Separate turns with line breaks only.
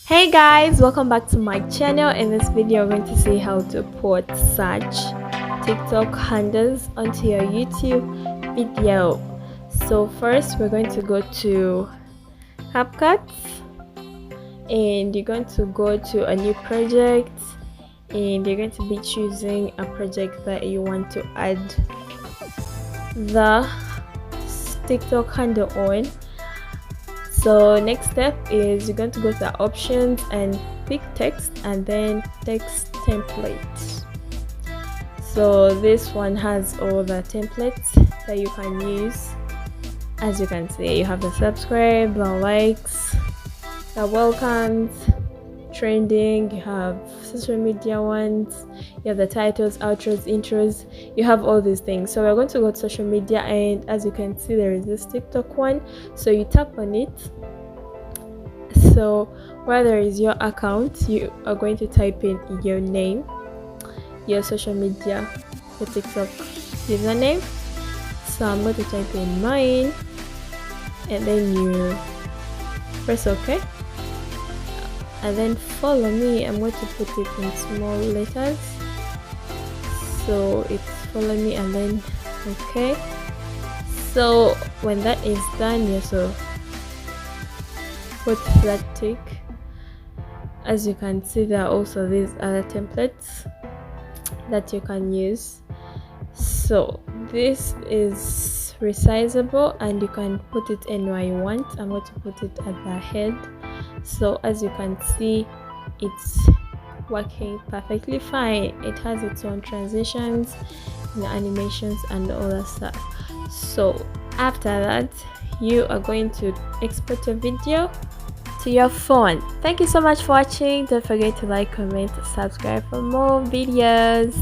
Hey guys, welcome back to my channel. In this video we're going to see how to put search TikTok handles onto your YouTube video. So first we're going to go to CapCut and you're going to go to a new project and you're going to be choosing a project that you want to add the TikTok handle on. So next step is you're going to go to the options and pick text and then text template. So this one has all the templates that you can use. As you can see, you have the subscribe, the likes, the welcomes, trending, you have social media ones, you have the titles, outros, intros, you have all these things. So we're going to go to social media, and as you can see there is this TikTok one, so you tap on it. So where there is your account, you are going to type in your name, your social media, your TikTok username. So I'm going to type in mine and then you press OK. And then follow me. I'm going to put it in small letters, so it's follow me and then okay. So when that is done, you also put that tick. As you can see, there are also these other templates that you can use. So this is resizable and you can put it anywhere you want. I'm going to put it at the head. So as you can see, it's working perfectly fine. It has its own transitions, animations and all that stuff. So after that, you are going to export your video to your phone. Thank you so much for watching. Don't forget to like, comment, subscribe for more videos.